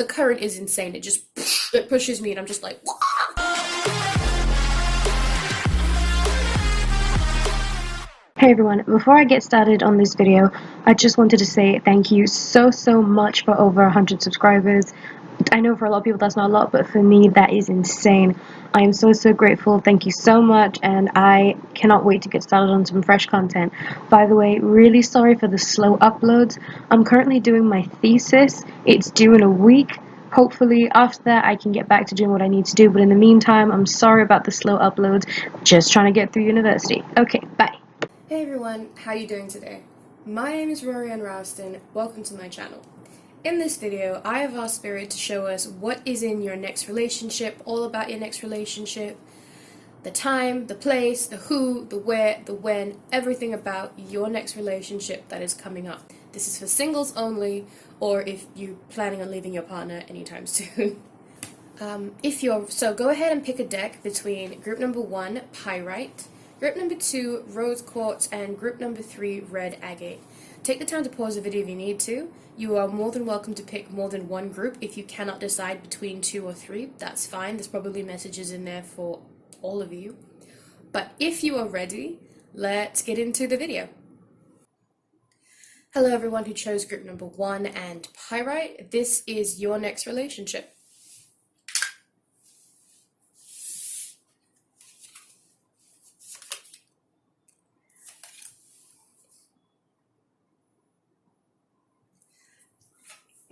the current is insane. It just it pushes me and I'm just like, wah! Hey everyone, before I get started on this video, I just wanted to say thank you so much for over 100 subscribers. I know for a lot of people that's not a lot, but for me that is insane. I am so grateful. Thank you so much, and I cannot wait to get started on some fresh content. By the way, really sorry for the slow uploads. I'm currently doing my thesis. It's due in a week. Hopefully after that I can get back to doing what I need to do, but in the meantime, I'm sorry about the slow uploads. Just trying to get through university. Okay, bye. Hey everyone, how you doing today? My name is rory.a.rauston. Welcome to my channel. In this video, I have asked Spirit to show us what is in your next relationship, all about your next relationship, the time, the place, the who, the where, the when, everything about your next relationship that is coming up. This is for singles only, or if you're planning on leaving your partner anytime soon. So go ahead and pick a deck between group number 1, pyrite, group number 2, rose quartz, and group number 3, red agate. Take the time to pause the video if you need to. You are more than welcome to pick more than one group. If you cannot decide between 2 or 3, that's fine. There's probably messages in there for all of you. But if you are ready, let's get into the video. Hello everyone who chose group number 1 and pyrite. This is your next relationship.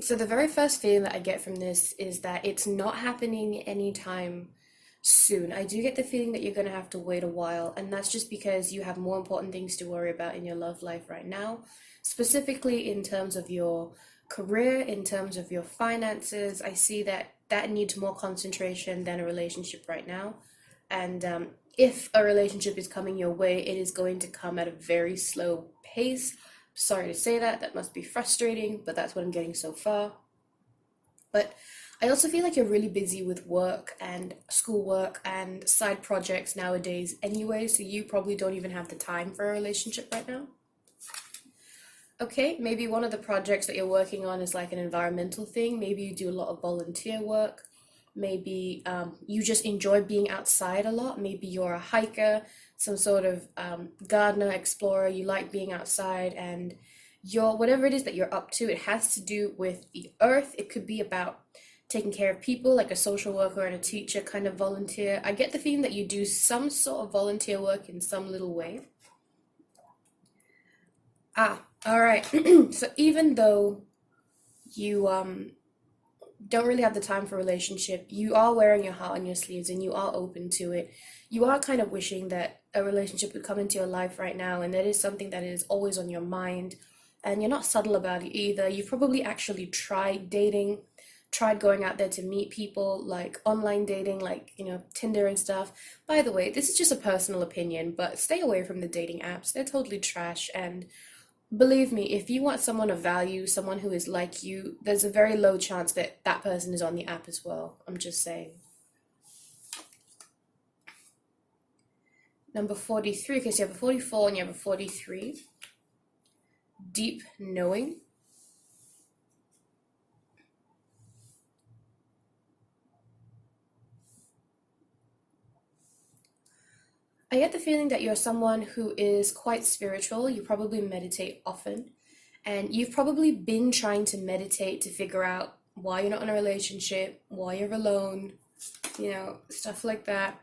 So the very first feeling that I get from this is that it's not happening anytime soon. I do get the feeling that you're going to have to wait a while, and that's just because you have more important things to worry about in your love life right now, specifically in terms of your career, in terms of your finances. I see that that needs more concentration than a relationship right now. And if a relationship is coming your way, it is going to come at a very slow pace. Sorry to say that, that must be frustrating, but that's what I'm getting so far. But I also feel like you're really busy with work and schoolwork and side projects nowadays anyway, so you probably don't even have the time for a relationship right now. Okay, maybe one of the projects that you're working on is like an environmental thing. Maybe you do a lot of volunteer work. Maybe you just enjoy being outside a lot. Maybe you're a hiker, some sort of gardener, explorer. You like being outside, and whatever it is that you're up to, it has to do with the earth. It could be about taking care of people, like a social worker and a teacher kind of volunteer. I get the feeling that you do some sort of volunteer work in some little way. All right. So even though you don't really have the time for a relationship, you are wearing your heart on your sleeves and you are open to it. You are kind of wishing that a relationship would come into your life right now, and that is something that is always on your mind, and you're not subtle about it either. You've probably actually tried dating, tried going out there to meet people, like online dating, like, Tinder and stuff. By the way, this is just a personal opinion, but stay away from the dating apps. They're totally trash, and believe me, if you want someone of value, someone who is like you, there's a very low chance that that person is on the app as well. I'm just saying. Number 43, okay, so you have a 44 and you have a 43. Deep knowing. I get the feeling that you're someone who is quite spiritual. You probably meditate often, and you've probably been trying to meditate to figure out why you're not in a relationship, why you're alone, stuff like that.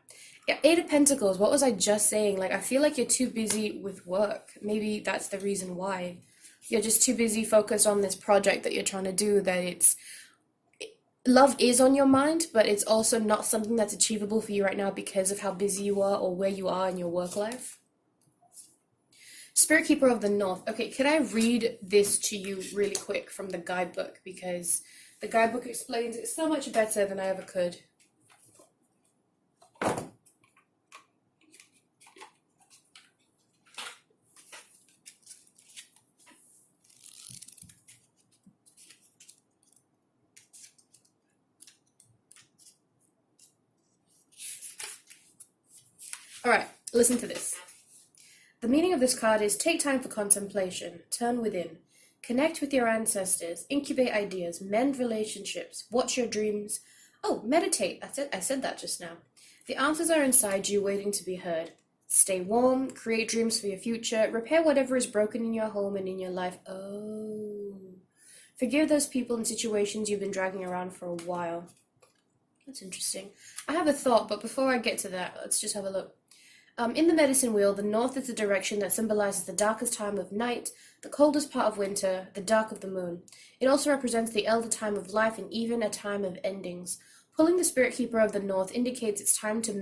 Yeah, Eight of Pentacles, what was I just saying? Like, I feel like you're too busy with work. Maybe that's the reason why. You're just too busy focused on this project that you're trying to do, that love is on your mind, but it's also not something that's achievable for you right now because of how busy you are or where you are in your work life. Spirit Keeper of the North. Okay, could I read this to you really quick from the guidebook? Because the guidebook explains it so much better than I ever could. All right, listen to this. The meaning of this card is take time for contemplation, turn within, connect with your ancestors, incubate ideas, mend relationships, watch your dreams. Oh, meditate. That's it. I said that just now. The answers are inside you waiting to be heard. Stay warm, create dreams for your future, repair whatever is broken in your home and in your life. Oh. Forgive those people and situations you've been dragging around for a while. That's interesting. I have a thought, but before I get to that, let's just have a look. In the medicine wheel, the north is the direction that symbolizes the darkest time of night, the coldest part of winter, the dark of the moon. It also represents the elder time of life and even a time of endings. Pulling the spirit keeper of the north indicates it's time to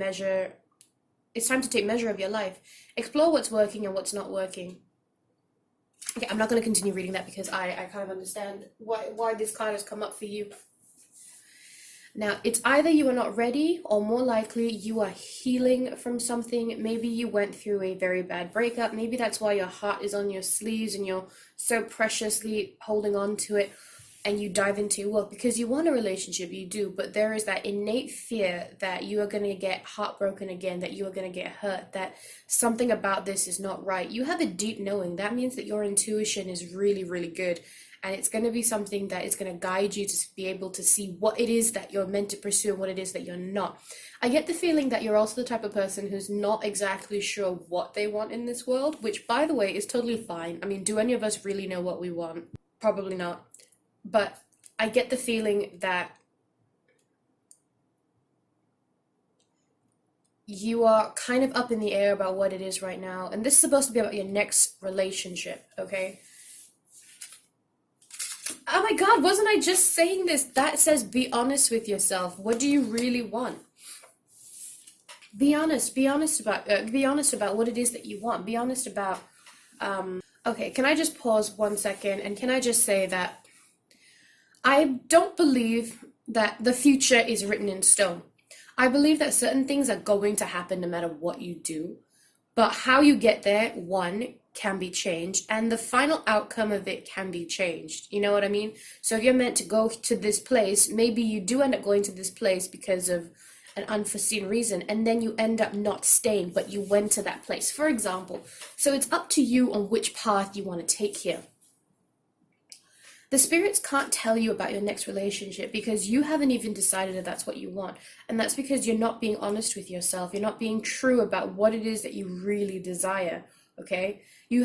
take measure of your life. Explore what's working and what's not working. Okay, I'm not going to continue reading that because I kind of understand why this card has come up for you. Now, it's either you are not ready or more likely you are healing from something. Maybe you went through a very bad breakup. Maybe that's why your heart is on your sleeves and you're so preciously holding on to it and you dive into, well, because you want a relationship, you do, but there is that innate fear that you are going to get heartbroken again, that you are going to get hurt, that something about this is not right. You have a deep knowing. That means that your intuition is really, really good. And it's going to be something that is going to guide you to be able to see what it is that you're meant to pursue and what it is that you're not. I get the feeling that you're also the type of person who's not exactly sure what they want in this world, which, by the way, is totally fine. I mean, do any of us really know what we want? Probably not. But I get the feeling that you are kind of up in the air about what it is right now. And this is supposed to be about your next relationship, okay? Oh my God, wasn't I just saying this? That says be honest with yourself. What do you really want? Be honest about what it is that you want. Be honest about, okay, can I just pause 1 second and can I just say that I don't believe that the future is written in stone. I believe that certain things are going to happen no matter what you do. But how you get there, one, can be changed, and the final outcome of it can be changed. You know what I mean? So if you're meant to go to this place, maybe you do end up going to this place because of an unforeseen reason, and then you end up not staying, but you went to that place, for example. So it's up to you on which path you want to take here. The spirits can't tell you about your next relationship because you haven't even decided if that's what you want. And that's because you're not being honest with yourself. You're not being true about what it is that you really desire, okay? You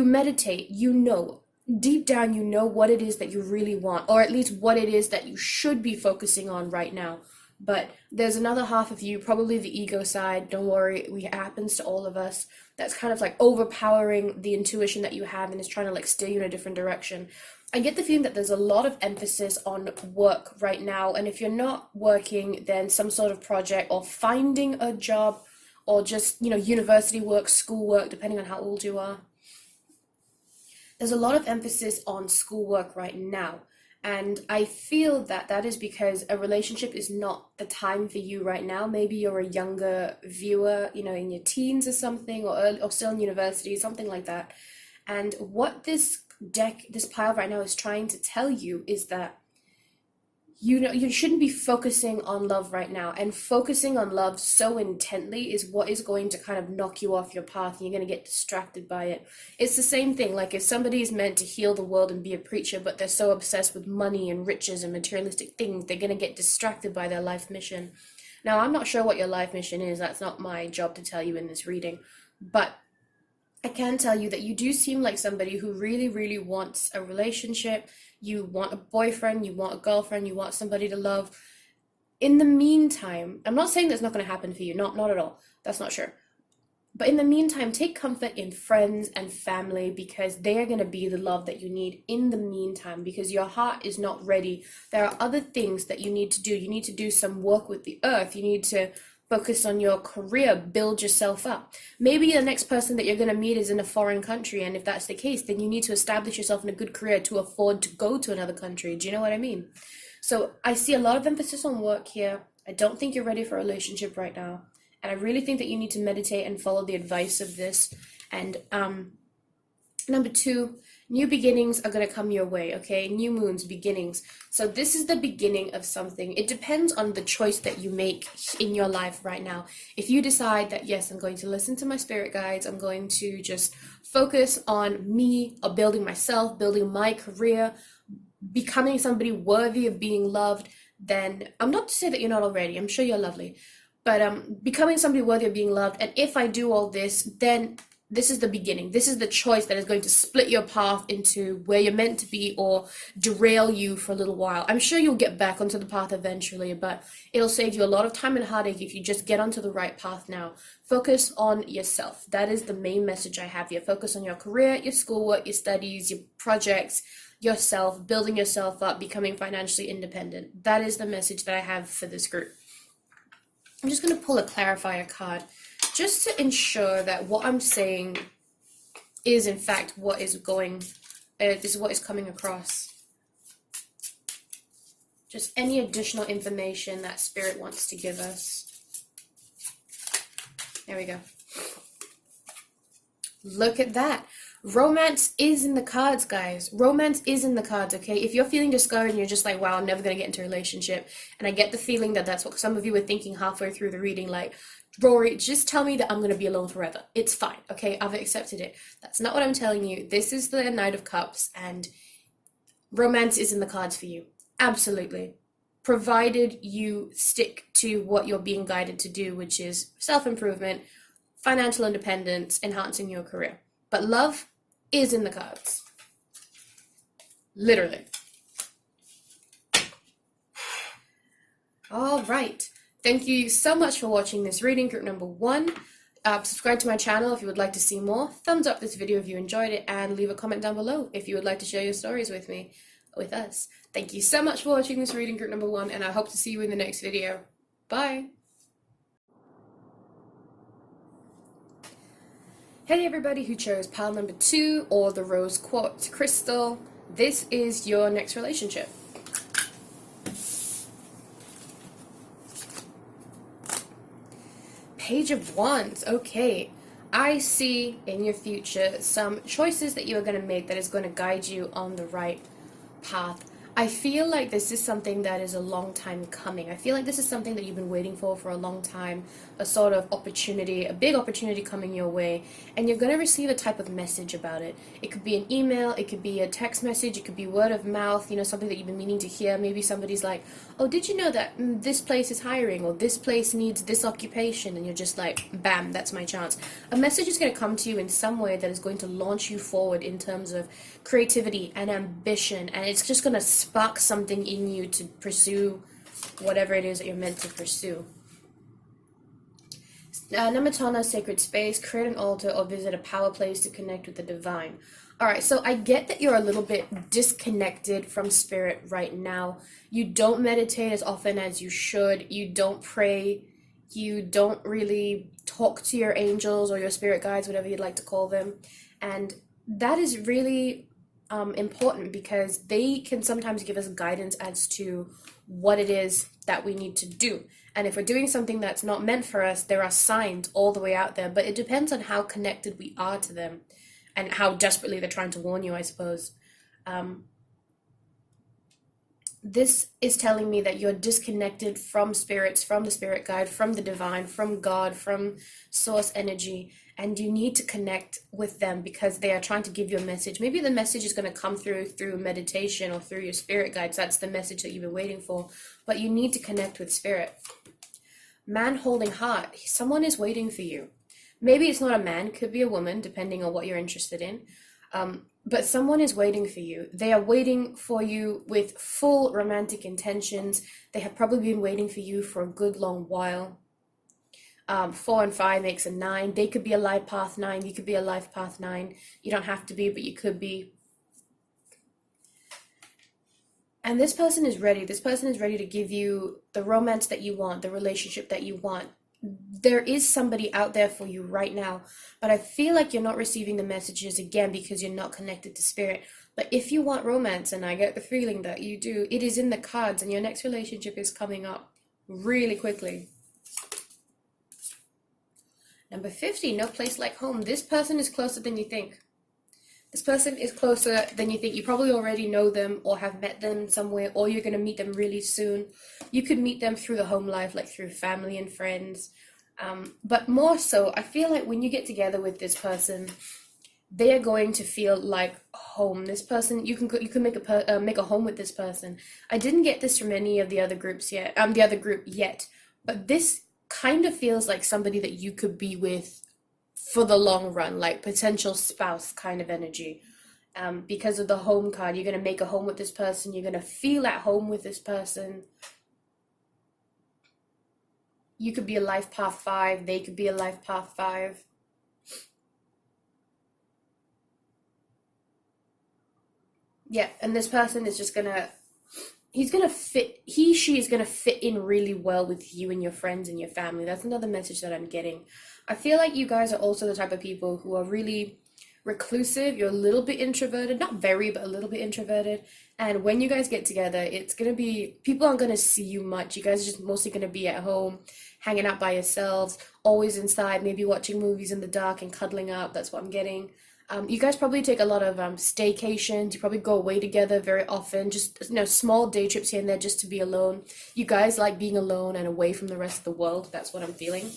meditate, you know, deep down you know what it is that you really want, or at least what it is that you should be focusing on right now. But there's another half of you, probably the ego side, don't worry, it happens to all of us, that's kind of like overpowering the intuition that you have and is trying to like steer you in a different direction. I get the feeling that there's a lot of emphasis on work right now, and if you're not working, then some sort of project or finding a job or just, university work, school work, depending on how old you are. There's a lot of emphasis on schoolwork right now. And I feel that that is because a relationship is not the time for you right now. Maybe you're a younger viewer, in your teens or something, or still in university, something like that. And what this pile right now is trying to tell you is that you shouldn't be focusing on love right now, and focusing on love so intently is what is going to kind of knock you off your path, and you're going to get distracted by it. It's the same thing, like if somebody is meant to heal the world and be a preacher, but they're so obsessed with money and riches and materialistic things, they're going to get distracted by their life mission. Now, I'm not sure what your life mission is. That's not my job to tell you in this reading, but I can tell you that you do seem like somebody who really, really wants a relationship. You want a boyfriend, you want a girlfriend, you want somebody to love. In the meantime, I'm not saying that's not going to happen for you, not at all. That's not sure. But in the meantime, take comfort in friends and family because they are going to be the love that you need in the meantime, because your heart is not ready. There are other things that you need to do. You need to do some work with the earth. You need to focus on your career, build yourself up. Maybe the next person that you're going to meet is in a foreign country, and if that's the case, then you need to establish yourself in a good career to afford to go to another country. Do you know what I mean? So I see a lot of emphasis on work here. I don't think you're ready for a relationship right now, and I really think that you need to meditate and follow the advice of this. And number two, New beginnings are going to come your way, okay? New moons, beginnings. So this is the beginning of something. It depends on the choice that you make in your life right now. If you decide that, yes, I'm going to listen to my spirit guides, I'm going to just focus on me, or building myself, building my career, becoming somebody worthy of being loved, then I'm not to say that you're not already. I'm sure you're lovely. But becoming somebody worthy of being loved, and if I do all this, then this is the beginning. This is the choice that is going to split your path into where you're meant to be or derail you for a little while. I'm sure you'll get back onto the path eventually, but it'll save you a lot of time and heartache if you just get onto the right path now. Focus on yourself. That is the main message I have here. Focus on your career, your schoolwork, your studies, your projects, yourself, building yourself up, becoming financially independent. That is the message that I have for this group. I'm just going to pull a clarifier card just to ensure that what I'm saying is in fact what is going, this is what is coming across. Just any additional information that Spirit wants to give us. There we go. Look at that. Romance is in the cards, guys. Romance is in the cards, okay? If you're feeling discouraged and you're just like, wow, I'm never going to get into a relationship, and I get the feeling that that's what some of you were thinking halfway through the reading, like, Rory, just tell me that I'm going to be alone forever. It's fine, okay? I've accepted it. That's not what I'm telling you. This is the Knight of Cups, and romance is in the cards for you. Absolutely. Provided you stick to what you're being guided to do, which is self-improvement, financial independence, enhancing your career. But love is in the cards. Literally. All right. Thank you so much for watching this reading, group number 1. Subscribe to my channel if you would like to see more. Thumbs up this video if you enjoyed it, and leave a comment down below if you would like to share your stories with me, with us. Thank you so much for watching this reading, group number 1, and I hope to see you in the next video. Bye. Hey everybody who chose pile number 2 or the rose quartz crystal, this is your next relationship. Page of Wands, okay. I see in your future some choices that you are going to make that is going to guide you on the right path. I feel like this is something that is a long time coming. I feel like this is something that you've been waiting for a long time, a sort of opportunity, a big opportunity coming your way, and you're going to receive a type of message about it. It could be an email, it could be a text message, it could be word of mouth, you know, something that you've been meaning to hear. Maybe somebody's like, oh, did you know that this place is hiring, or this place needs this occupation, and you're just like, bam, that's my chance. A message is going to come to you in some way that is going to launch you forward in terms of creativity and ambition, and it's just going to spark something in you to pursue whatever it is that you're meant to pursue. Namatana, sacred space, create an altar, or visit a power place to connect with the divine. Alright, so I get that you're a little bit disconnected from spirit right now. You don't meditate as often as you should. You don't pray. You don't really talk to your angels or your spirit guides, whatever you'd like to call them. And that is really important, because they can sometimes give us guidance as to what it is that we need to do. And if we're doing something that's not meant for us, there are signs all the way out there, but it depends on how connected we are to them and how desperately they're trying to warn you, I suppose. This is telling me that you're disconnected from spirits, from the spirit guide, from the divine, from God, from source energy, and you need to connect with them because they are trying to give you a message. Maybe the message is going to come through meditation or through your spirit guides. That's the message that you've been waiting for, but you need to connect with spirit. Man holding heart, someone is waiting for you. Maybe it's not a man, could be a woman, depending on what you're interested in. But someone is waiting for you. They are waiting for you with full romantic intentions. They have probably been waiting for you for a good long while. 4 and 5 makes a 9. They could be a life path 9. You could be a life path 9. You don't have to be, but you could be. And this person is ready. This person is ready to give you the romance that you want, the relationship that you want. There is somebody out there for you right now, but I feel like you're not receiving the messages again because you're not connected to spirit. But if you want romance, and I get the feeling that you do, it is in the cards, and your next relationship is coming up really quickly. Number 50, no place like home. This person is closer than you think. This person is closer than you think. You probably already know them or have met them somewhere, or you're going to meet them really soon. You could meet them through the home life, like through family and friends. But more so, I feel like when you get together with this person, they are going to feel like home. This person, you can make a home with this person. I didn't get this from any of the other groups yet. The other group yet, but this kind of feels like somebody that you could be with for the long run, like potential spouse kind of energy. Because of the home card, you're going to make a home with this person. You're going to feel at home with this person. You could be a life path 5. They could be a life path 5. Yeah, and this person is just gonna, she is gonna fit in really well with you and your friends and your family. That's another message that I'm getting. I feel like you guys are also the type of people who are really reclusive. You're a little bit introverted, not very, but a little bit introverted. And when you guys get together, it's gonna be, people aren't gonna see you much. You guys are just mostly gonna be at home, hanging out by yourselves, always inside, maybe watching movies in the dark and cuddling up. That's what I'm getting. You guys probably take a lot of staycations. You probably go away together very often. Just, small day trips here and there just to be alone. You guys like being alone and away from the rest of the world. That's what I'm feeling.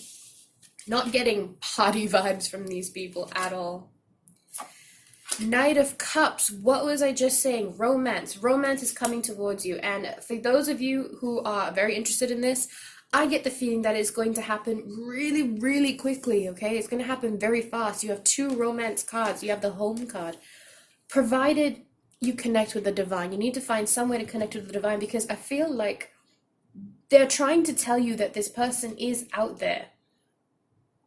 Not getting party vibes from these people at all. Knight of Cups. What was I just saying? Romance. Romance is coming towards you. And for those of you who are very interested in this, I get the feeling that it's going to happen really, really quickly, okay? It's going to happen very fast. You have 2 romance cards. You have the home card. Provided you connect with the divine. You need to find some way to connect with the divine, because I feel like they're trying to tell you that this person is out there,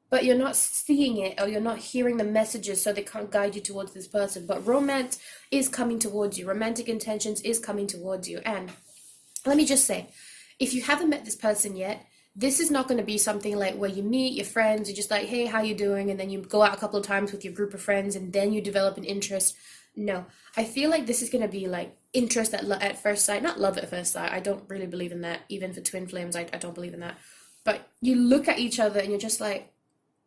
but you're not seeing it, or you're not hearing the messages, so they can't guide you towards this person. But romance is coming towards you. Romantic intentions is coming towards you. And let me just say, if you haven't met this person yet, this is not going to be something like where you meet your friends, you're just like, hey, how you doing? And then you go out a couple of times with your group of friends and then you develop an interest. No, I feel like this is going to be like interest at first sight, not love at first sight. I don't really believe in that. Even for twin flames, I don't believe in that. But you look at each other and you're just like,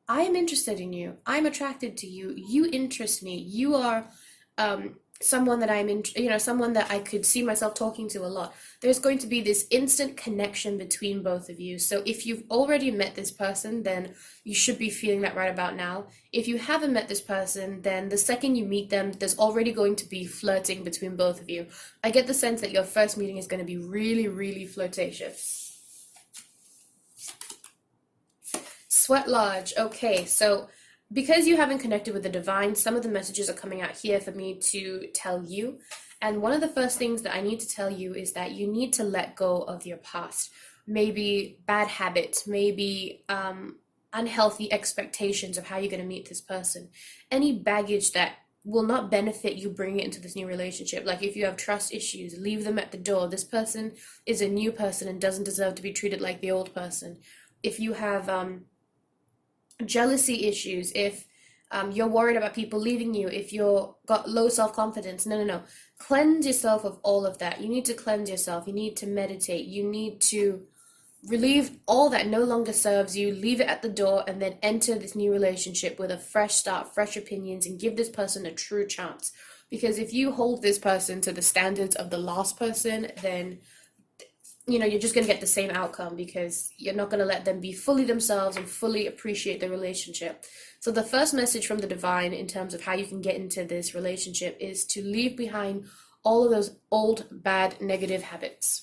I am interested in you. I'm attracted to you. You interest me. You are someone that someone that I could see myself talking to a lot. There's going to be this instant connection between both of you. So if you've already met this person, then you should be feeling that right about now. If you haven't met this person, then the second you meet them, there's already going to be flirting between both of you. I get the sense that your first meeting is going to be really, really flirtatious. Sweat Lodge. Okay, so because you haven't connected with the divine, some of the messages are coming out here for me to tell you. And one of the first things that I need to tell you is that you need to let go of your past. Maybe bad habits, maybe unhealthy expectations of how you're going to meet this person. Any baggage that will not benefit you bringing it into this new relationship. Like if you have trust issues, leave them at the door. This person is a new person and doesn't deserve to be treated like the old person. If you have jealousy issues, if you're worried about people leaving you, if you're got low self-confidence, no. Cleanse yourself of all of that. You need to cleanse yourself. You need to meditate. You need to relieve all that no longer serves you, leave it at the door, and then enter this new relationship with a fresh start, fresh opinions, and give this person a true chance. Because if you hold this person to the standards of the last person, then you're just going to get the same outcome, because you're not going to let them be fully themselves and fully appreciate the relationship. So the first message from the divine in terms of how you can get into this relationship is to leave behind all of those old, bad, negative habits.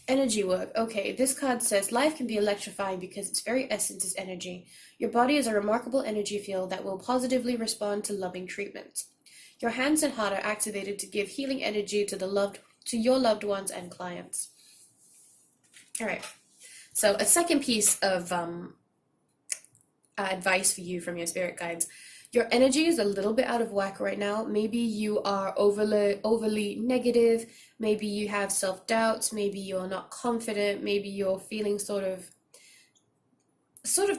Energy work. Okay, this card says life can be electrifying because its very essence is energy. Your body is a remarkable energy field that will positively respond to loving treatment. Your hands and heart are activated to give healing energy to your loved ones and clients. All right. So a second piece of advice for you from your spirit guides. Your energy is a little bit out of whack right now. Maybe you are overly negative. Maybe you have self-doubts. Maybe you're not confident. Maybe you're feeling sort of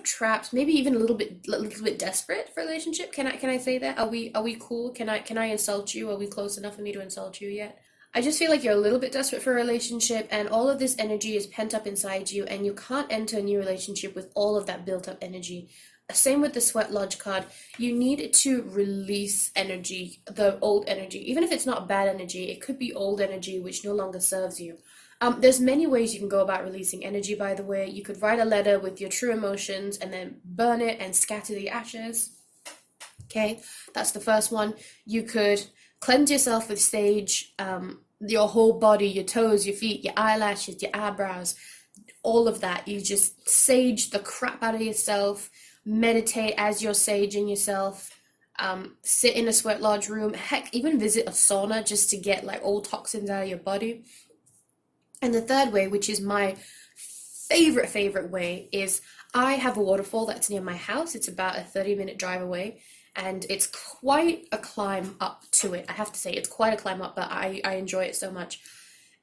trapped. Maybe even a little bit desperate for a relationship. Can I say that? Are we cool? Can I insult you? Are we close enough for me to insult you yet? I just feel like you're a little bit desperate for a relationship, and all of this energy is pent up inside you, and you can't enter a new relationship with all of that built up energy. Same with the Sweat Lodge card. You need to release energy, the old energy. Even if it's not bad energy, it could be old energy which no longer serves you. There's many ways you can go about releasing energy, by the way. You could write a letter with your true emotions and then burn it and scatter the ashes. Okay, that's the first one. You could cleanse yourself with sage, your whole body, your toes, your feet, your eyelashes, your eyebrows, all of that. You just sage the crap out of yourself, meditate as you're saging yourself, sit in a sweat lodge room, heck, even visit a sauna just to get like all toxins out of your body. And the third way, which is my favorite way, is I have a waterfall that's near my house. It's about a 30-minute drive away, and it's quite a climb up to it. I have to say, it's quite a climb up, but I enjoy it so much.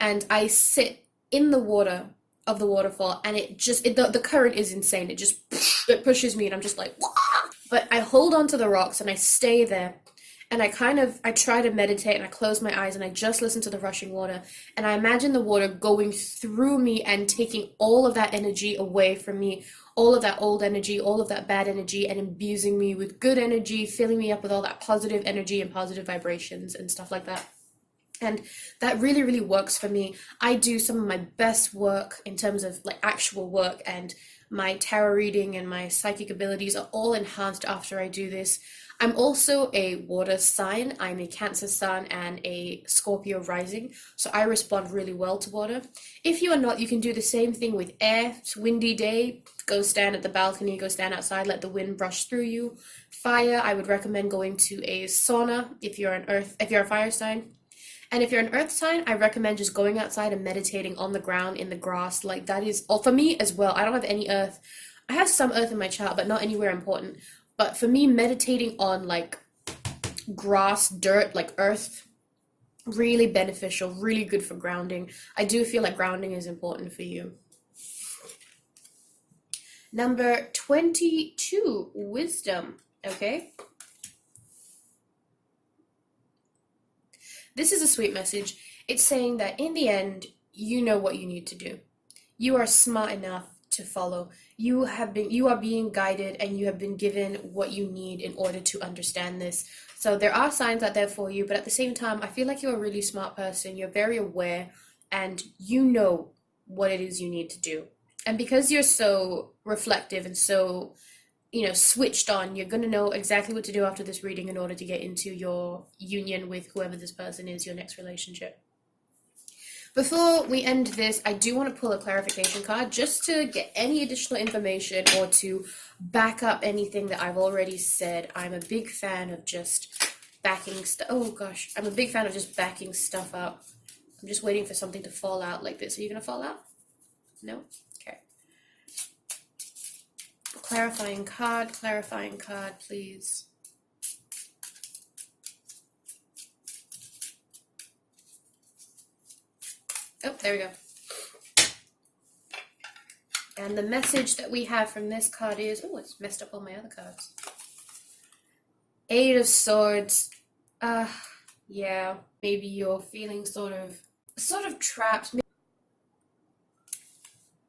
And I sit in the water of the waterfall, and the current is insane. It pushes me, and I'm just like, wah! But I hold on to the rocks and I stay there, and I try to meditate, and I close my eyes and I just listen to the rushing water, and I imagine the water going through me and taking all of that energy away from me, all of that old energy, all of that bad energy, and imbuing me with good energy, filling me up with all that positive energy and positive vibrations and stuff like that. And that really works for me. I do some of my best work in terms of like actual work, and my tarot reading and my psychic abilities are all enhanced after I do this. I'm also a water sign. I'm a Cancer sun and a Scorpio rising, so I respond really well to water. If you are not, you can do the same thing with air. It's a windy day, go stand at the balcony, go stand outside, let the wind brush through you. Fire, I would recommend going to a sauna if you're a fire sign. And if you're an earth sign, I recommend just going outside and meditating on the ground, in the grass. Like, that is all for me as well. I don't have any earth. I have some earth in my chart, but not anywhere important. But for me, meditating on like grass, dirt, like earth, really beneficial, really good for grounding. I do feel like grounding is important for you. Number 22, wisdom. Okay. This is a sweet message. It's saying that in the end, you know what you need to do. You are smart enough to follow. You are being guided, and you have been given what you need in order to understand this. So there are signs out there for you, but at the same time, I feel like you're a really smart person. You're very aware, and you know what it is you need to do. And because you're so reflective and so, switched on, you're going to know exactly what to do after this reading in order to get into your union with whoever this person is, your next relationship. Before we end this, I do want to pull a clarification card just to get any additional information or to back up anything that I've already said. I'm a big fan of just backing stuff. Oh gosh, I'm a big fan of just backing stuff up. I'm just waiting for something to fall out like this. Are you going to fall out? No? Okay. Clarifying card, please. Oh, there we go. And the message that we have from this card is, oh, it's messed up all my other cards. Eight of Swords. Yeah, maybe you're feeling sort of trapped.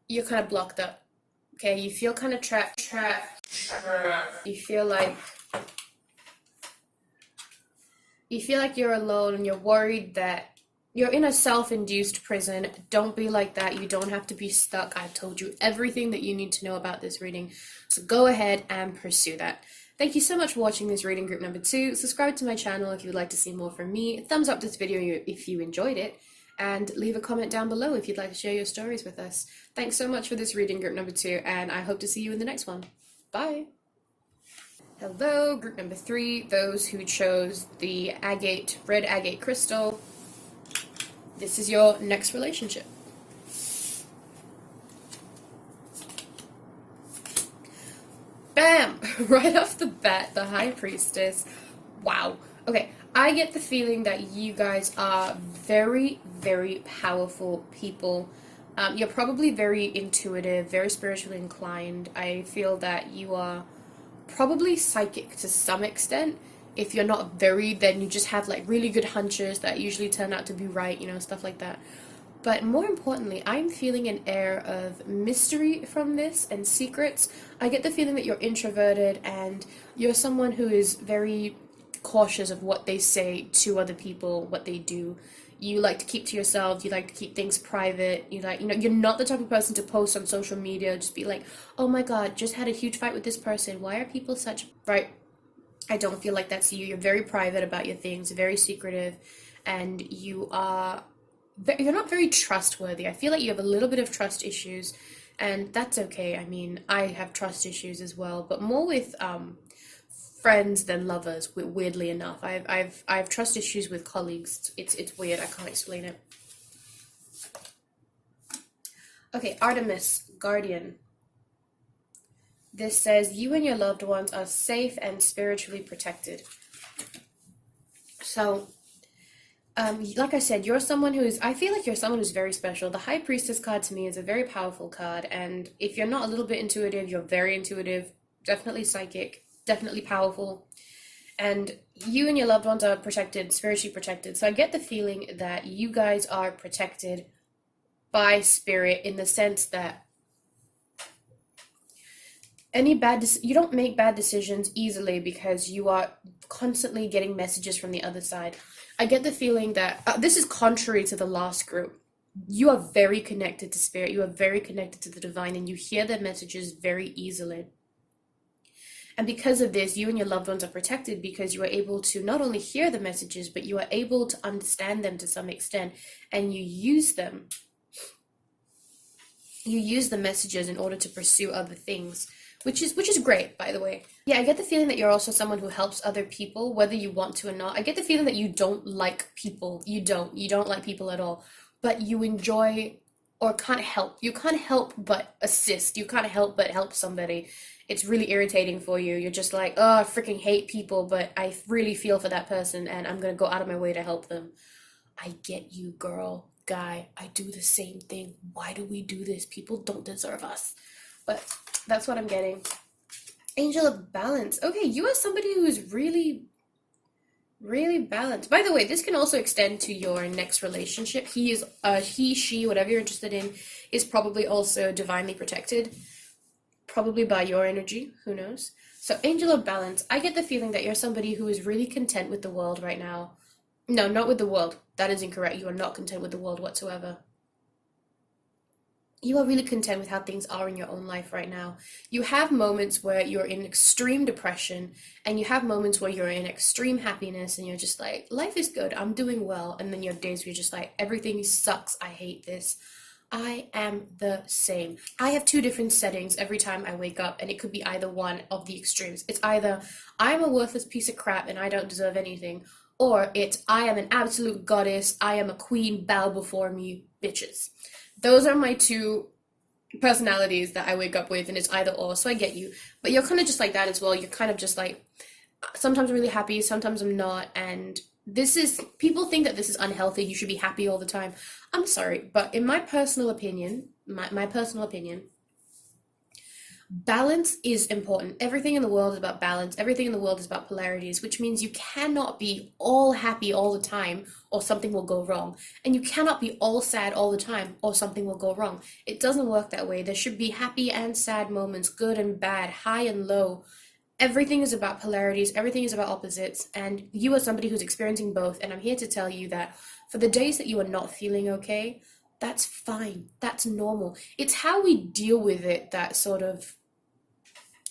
You're kind of blocked up. Okay, you feel kind of trapped. You feel like you're alone, and you're worried that you're in a self-induced prison. Don't be like that. You don't have to be stuck. I've told you everything that you need to know about this reading, so go ahead and pursue that. Thank you so much for watching this reading group number 2. Subscribe to my channel if you would like to see more from me. Thumbs up this video if you enjoyed it, and leave a comment down below if you'd like to share your stories with us. Thanks so much for this reading group number 2, and I hope to see you in the next one. Bye! Hello, group number 3, those who chose the agate, red agate crystal. This is your next relationship. Bam! Right off the bat, the High Priestess. Wow. Okay, I get the feeling that you guys are very, very powerful people. You're probably very intuitive, very spiritually inclined. I feel that you are probably psychic to some extent. If you're not very, then you just have like really good hunches that usually turn out to be right, stuff like that. But more importantly, I'm feeling an air of mystery from this and secrets. I get the feeling that you're introverted and you're someone who is very cautious of what they say to other people, what they do. You like to keep to yourself, you like to keep things private. You're not the type of person to post on social media, just be like, oh my God, just had a huge fight with this person. Why are people such, right? I don't feel like that's you. You're very private about your things, very secretive, and you're not very trustworthy. I feel like you have a little bit of trust issues, and that's okay. I mean, I have trust issues as well, but more with friends than lovers. Weirdly enough, I've trust issues with colleagues. It's weird. I can't explain it. Okay, Artemis, Guardian. This says you and your loved ones are safe and spiritually protected. So like I said, I feel like you're someone who's very special. The High Priestess card to me is a very powerful card, and if you're not a little bit intuitive, you're very intuitive, definitely psychic, definitely powerful, and you and your loved ones are protected, spiritually protected. So I get the feeling that you guys are protected by spirit in the sense that you don't make bad decisions easily because you are constantly getting messages from the other side. I get the feeling that this is contrary to the last group. You are very connected to spirit. You are very connected to the divine, and you hear their messages very easily. And because of this, you and your loved ones are protected because you are able to not only hear the messages, but you are able to understand them to some extent, and you use them. You use the messages in order to pursue other things, which is great, by the way. Yeah, I get the feeling that you're also someone who helps other people, whether you want to or not. I get the feeling that you don't like people. You don't like people at all, but you enjoy or can't help. You can't help but assist. You can't help but help somebody. It's really irritating for you. You're just like, oh, I freaking hate people, but I really feel for that person and I'm gonna go out of my way to help them. I get you, girl, guy. I do the same thing. Why do we do this? People don't deserve us. But that's what I'm getting. Angel of Balance. Okay, you are somebody who is really, really balanced. By the way, this can also extend to your next relationship. He, she, whatever you're interested in, is probably also divinely protected. Probably by your energy. Who knows? So, Angel of Balance. I get the feeling that you're somebody who is really content with the world right now. No, not with the world. That is incorrect. You are not content with the world whatsoever. You are really content with how things are in your own life right now. You have moments where you're in extreme depression, and you have moments where you're in extreme happiness, and you're just like, life is good, I'm doing well. And then you have days where you're just like, everything sucks, I hate this. I am the same. I have two different settings every time I wake up, and it could be either one of the extremes. It's either I'm a worthless piece of crap and I don't deserve anything, or it's I am an absolute goddess, I am a queen, bow before me, bitches. Those are my two personalities that I wake up with, and it's either or. So I get you, but you're kind of just like that as well. You're kind of just like, sometimes I'm really happy, sometimes I'm not, and people think that this is unhealthy. You should be happy all the time. I'm sorry, but in my personal opinion, my personal opinion, balance is important. Everything in the world is about balance. Everything in the world is about polarities, which means you cannot be all happy all the time or something will go wrong. And you cannot be all sad all the time or something will go wrong. It doesn't work that way. There should be happy and sad moments, good and bad, high and low. Everything is about polarities. Everything is about opposites. And you are somebody who's experiencing both. And I'm here to tell you that for the days that you are not feeling okay, that's fine. That's normal. It's how we deal with it that sort of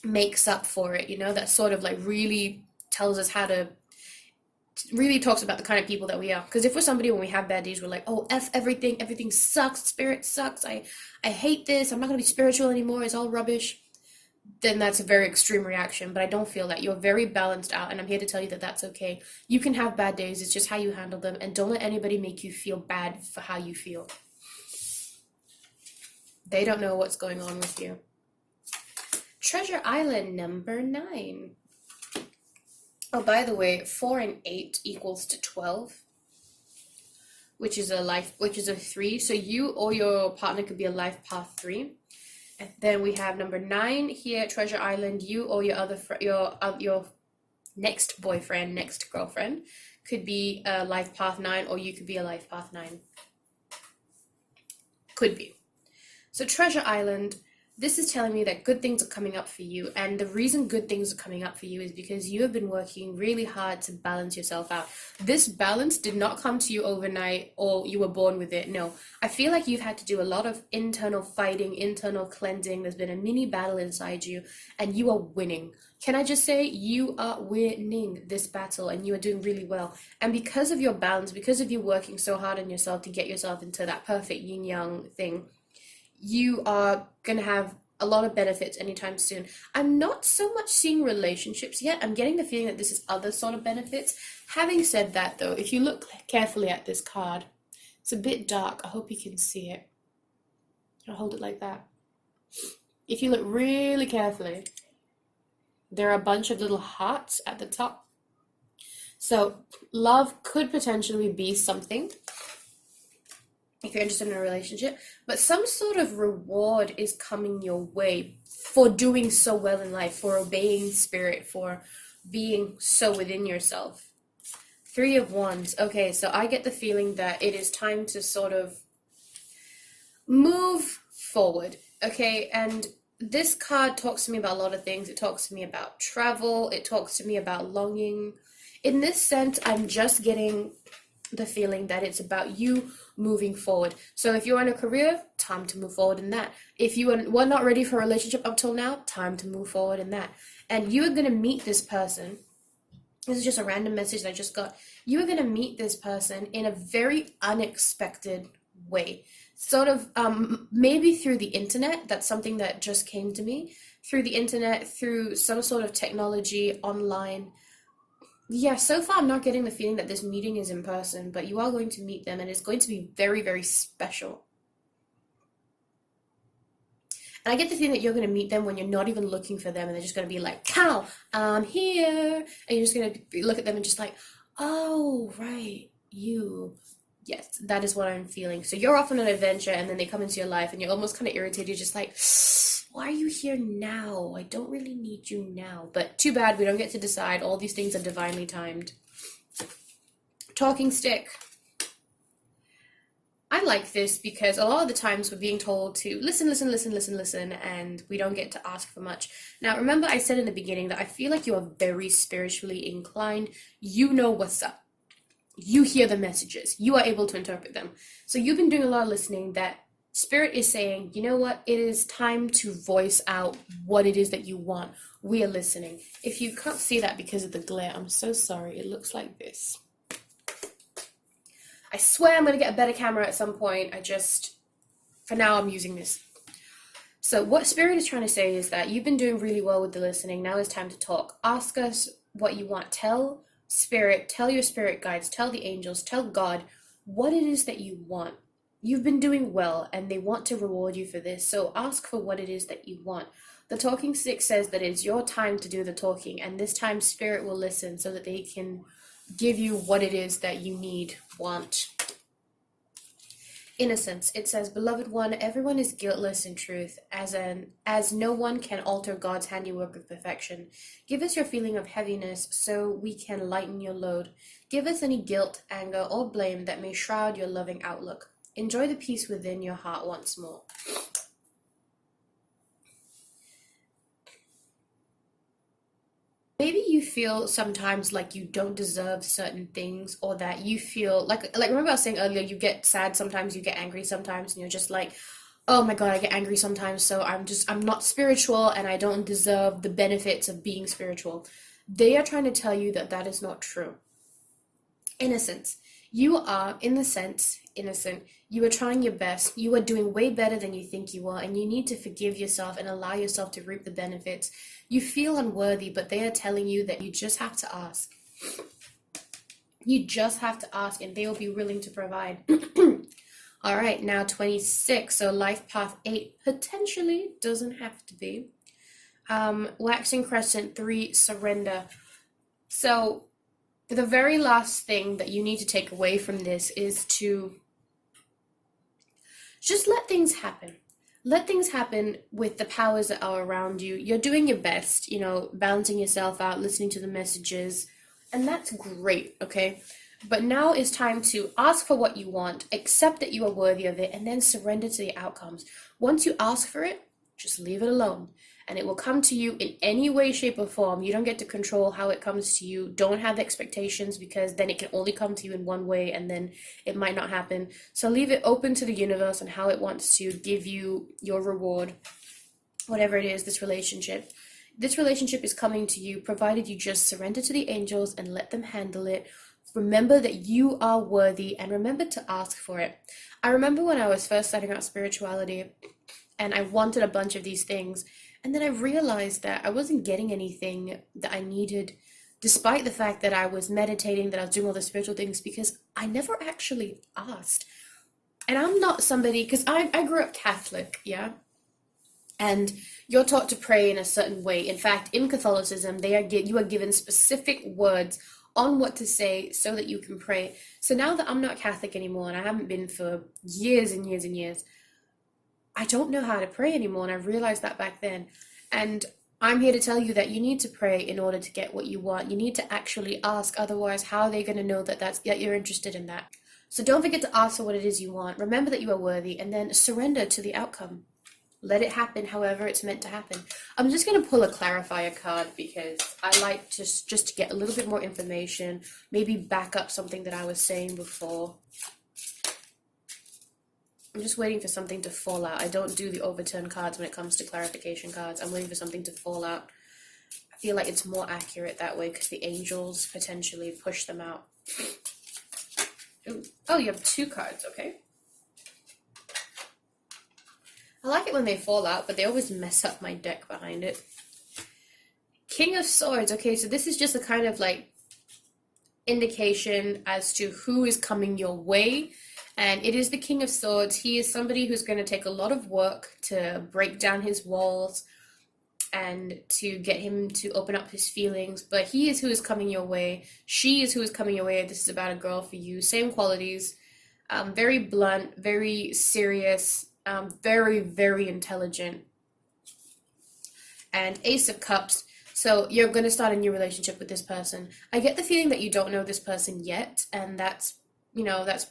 makes up for it, that sort of like really tells us how to, really talks about the kind of people that we are. Because if we're somebody, when we have bad days, we're like, oh, F everything sucks, spirit sucks, I hate this, I'm not gonna be spiritual anymore, it's all rubbish, then that's a very extreme reaction. But I don't feel that. You're very balanced out, and I'm here to tell you that that's okay. You can have bad days, it's just how you handle them, and don't let anybody make you feel bad for how you feel. They don't know what's going on with you. Treasure Island number 9. Oh, by the way, 4 and 8 equals to 12, which is a 3. So you or your partner could be a life path 3. And then we have number 9 here, Treasure Island. You or your next boyfriend, next girlfriend could be a life path 9, or you could be a life path 9. Could be. So Treasure Island, this is telling me that good things are coming up for you. And the reason good things are coming up for you is because you have been working really hard to balance yourself out. This balance did not come to you overnight or you were born with it. No, I feel like you've had to do a lot of internal fighting, internal cleansing. There's been a mini battle inside you and you are winning. Can I just say you are winning this battle and you are doing really well. And because of your balance, because of you working so hard on yourself to get yourself into that perfect yin yang thing, you are going to have a lot of benefits anytime soon. I'm not so much seeing relationships yet. I'm getting the feeling that this is other sort of benefits. Having said that, though, if you look carefully at this card, it's a bit dark. I hope you can see it. I'll hold it like that. If you look really carefully, there are a bunch of little hearts at the top. So love could potentially be something if you're interested in a relationship, but some sort of reward is coming your way for doing so well in life, for obeying spirit, for being so within yourself. 3 of Wands. Okay, so I get the feeling that it is time to sort of move forward, okay? And this card talks to me about a lot of things. It talks to me about travel. It talks to me about longing. In this sense, I'm just getting the feeling that it's about you moving forward. So if you're in a career, time to move forward in that. If you were not ready for a relationship up till now, time to move forward in that. And you are going to meet this person. This is just a random message that I just got. You are going to meet this person in a very unexpected way. Sort of maybe through the internet. That's something that just came to me. Through the internet, through some sort of technology, online. Yeah, so far I'm not getting the feeling that this meeting is in person, but you are going to meet them and it's going to be very, very special. And I get the feeling that you're going to meet them when you're not even looking for them and they're just going to be like, "Cow, I'm here." And you're just going to look at them and just like, "Oh, right, you." Yes, that is what I'm feeling. So you're off on an adventure and then they come into your life and you're almost kind of irritated. You're just like, "Why are you here now? I don't really need you now." But too bad we don't get to decide. All these things are divinely timed. Talking stick. I like this because a lot of the times we're being told to listen, and we don't get to ask for much. Now, remember I said in the beginning that I feel like you are very spiritually inclined. You know what's up. You hear the messages. You are able to interpret them. So you've been doing a lot of listening that Spirit is saying, you know what? It is time to voice out what it is that you want. We are listening. If you can't see that because of the glare, I'm so sorry. It looks like this. I swear I'm going to get a better camera at some point. For now, I'm using this. So what Spirit is trying to say is that you've been doing really well with the listening. Now it's time to talk. Ask us what you want. Tell Spirit, tell your spirit guides, tell the angels, tell God what it is that you want. You've been doing well and they want to reward you for this. So ask for what it is that you want. The talking stick says that it's your time to do the talking, and this time Spirit will listen so that they can give you what it is that you need, want. Innocence. It says, "Beloved one, everyone is guiltless in truth, as no one can alter God's handiwork of perfection. Give us your feeling of heaviness so we can lighten your load. Give us any guilt, anger, or blame that may shroud your loving outlook. Enjoy the peace within your heart once more." Maybe you feel sometimes like you don't deserve certain things, or that you feel like remember I was saying earlier, you get sad sometimes, you get angry sometimes, and you're just like, "Oh my God, I get angry sometimes, so I'm not spiritual and I don't deserve the benefits of being spiritual." They are trying to tell you that that is not true. Innocence. You are, in the sense, innocent. You are trying your best. You are doing way better than you think you are, and you need to forgive yourself and allow yourself to reap the benefits. You feel unworthy, but they are telling you that you just have to ask. You just have to ask, and they will be willing to provide. All right, now 26. So life path 8 potentially doesn't have to be. Waxing crescent 3, surrender. So the very last thing that you need to take away from this is to just let things happen. Let things happen with the powers that are around you. You're doing your best, balancing yourself out, listening to the messages, and that's great, okay? But now is time to ask for what you want, accept that you are worthy of it, and then surrender to the outcomes. Once you ask for it, just leave it alone. And it will come to you in any way, shape, or form. You don't get to control how it comes to you. Don't have expectations, because then it can only come to you in one way and then it might not happen. So leave it open to the universe and how it wants to give you your reward, whatever it is, this relationship. This relationship is coming to you provided you just surrender to the angels and let them handle it. Remember that you are worthy and remember to ask for it. I remember when I was first starting out spirituality and I wanted a bunch of these things, and then I realized that I wasn't getting anything that I needed, despite the fact that I was meditating, that I was doing all the spiritual things, because I never actually asked. And I'm not somebody, because I grew up Catholic, yeah? And you're taught to pray in a certain way. In fact, in Catholicism, you are given specific words on what to say so that you can pray. So now that I'm not Catholic anymore, and I haven't been for years and years and years, I don't know how to pray anymore, and I realized that back then. And I'm here to tell you that you need to pray in order to get what you want. You need to actually ask, otherwise how are they going to know that you're interested in that? So don't forget to ask for what it is you want. Remember that you are worthy, and then surrender to the outcome. Let it happen however it's meant to happen. I'm just going to pull a clarifier card because I like just to get a little bit more information, maybe back up something that I was saying before. I'm just waiting for something to fall out. I don't do the overturn cards when it comes to clarification cards. I'm waiting for something to fall out. I feel like it's more accurate that way because the angels potentially push them out. Ooh. Oh, you have 2 cards, okay. I like it when they fall out, but they always mess up my deck behind it. King of Swords. Okay, so this is just a kind of like indication as to who is coming your way. And it is the King of Swords. He is somebody who's going to take a lot of work to break down his walls and to get him to open up his feelings. But he is who is coming your way. She is who is coming your way. This is about a girl for you. Same qualities. Very blunt, very serious. Very, very intelligent. And Ace of Cups. So you're going to start a new relationship with this person. I get the feeling that you don't know this person yet, and that's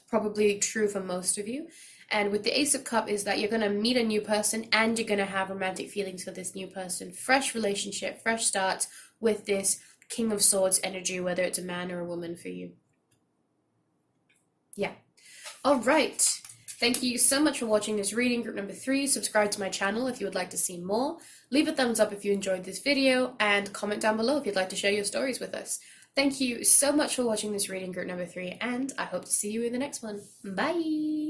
probably true for most of you. And with the Ace of Cups is that you're going to meet a new person and you're going to have romantic feelings for this new person. Fresh relationship, fresh starts with this King of Swords energy, whether it's a man or a woman for you. Yeah. All right. Thank you so much for watching this reading, group number 3. Subscribe to my channel if you would like to see more. Leave a thumbs up if you enjoyed this video, and comment down below if you'd like to share your stories with us. Thank you so much for watching this reading, group number 3, and I hope to see you in the next one. Bye!